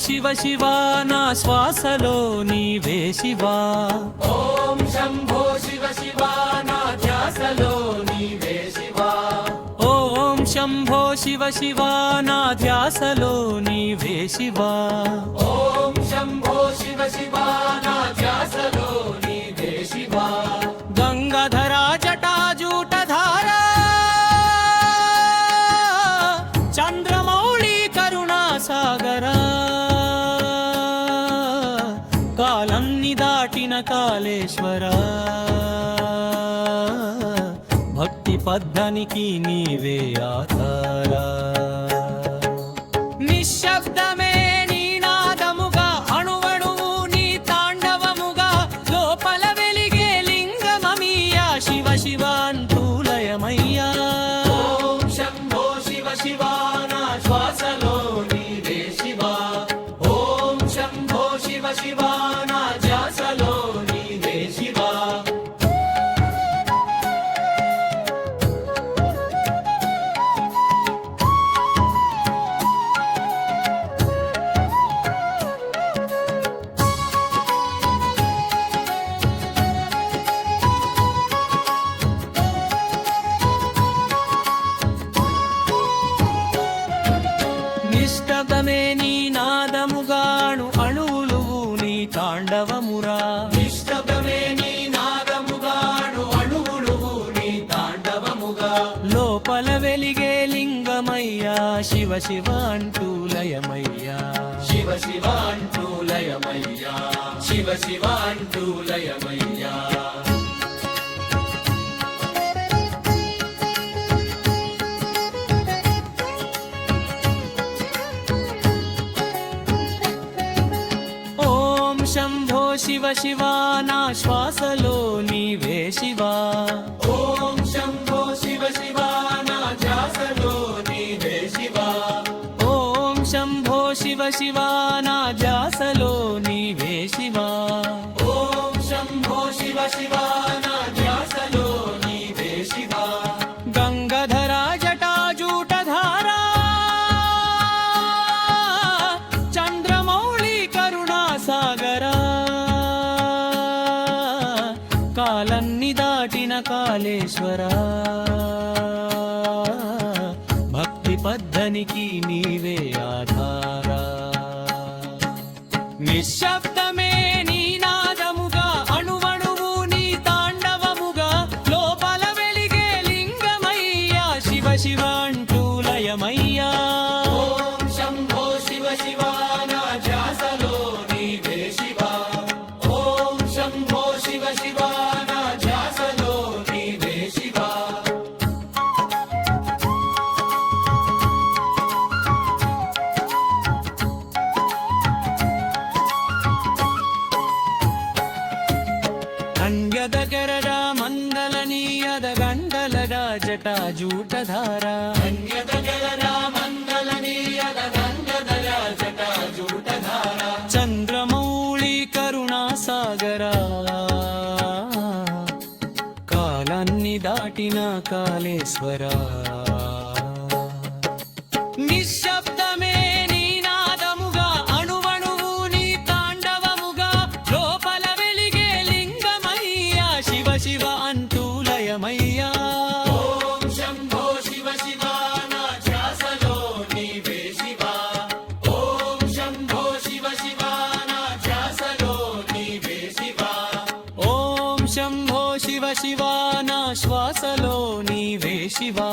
శివ శివ నా శ్వాసలో నీవే శివా ఓం శంభో శివ శివ నా ధ్యాసలో నీవే శివా ఓం శంభో శివ శివ నా ధ్యాసలో నీవే శివా ఓం శంభో శివ శివ నా ధ్యాసలో నీవే శివా గంగాధరా జటాజూటధారా చంద్రమౌళి కరుణాసాగరా కాలన్ని దాటిన కాళేశ్వరా భక్తి పద్ధనికి నీవే ఆధారా నిశ్శబ్దమే నీ నాదముగా అణువణువు నీ తాండవముగా లోపల వెలిగే లింగమమీయా శివ శివ అంటూ లయమయ్యా ఓం శంభో శివ శివ నా శ్వాసలో నీవే శివా ఓం శంభో శివ శివ నా ధ్యాసలో నీవే శివా నిష్టమే నీ నాదముగాను అణువులు నీ తాండవమురా నిష్టమే నీ నాదముగాను అణువులు నీ తాండవముగా లోపల వెలిగే లింగమయ్యా శివ శివ అంటూ లయమయ్యా శివ శివ అంటూ లయమయ్యా శివ శివ అంటూ లయమయ్యా ఓం శంభో శివ శివ నా శ్వాసలో నీవే శివా ఓం శంభో శివ శివ నా ధ్యాసలో నీవే శివా ఓం శంభో శివ శివ నా ధ్యాసలో నీవే శివా ఓం శంభో శివ శివ నా ధ్యాసలో నీవే శివా గంగాధరా జటాజూటధారా చంద్రమౌళి కరుణాసాగరా కాలన్ని దాటిన కాళేశ్వరా భక్తి పద్ధనికి నీవే ఆధారా నిశ్శబ్దమే నీ నాదముగా అణువణువు నీ తాండవముగా లోపల వెలిగే లింగమయ్యా శివ శివ అంటూ లయమయ్యా ఓం శంభో శివ శివ నా ధ్యాసలో నీవే శివా ఓం శంభో శివ శివ నా ధ్యాసలో నీవే శివా అంగదగరడా మందలనీయద గండలడా జటాజూటధారా ధన్యతగలరా మంగళనీయద గంగధర జటాజూటధార చంద్రమౌళి కరుణాసాగరా కాలాన్ని దాటిన కాళేశ్వరా నిశ్శబ్దమే నీ నాదముగా అణువణువు నీ తాండవముగా లోపల వెలిగే లింగమయ్యా శివ శివ అంటూ లయమయ్యా ఓం శంభో శివ శివ నా ధ్యాసలో నీవే శివా ఓం శంభో శివ శివ నా ధ్యాసలో నీవే శివా ఓం శంభో శివ శివ నా శ్వాసలో నీవే శివా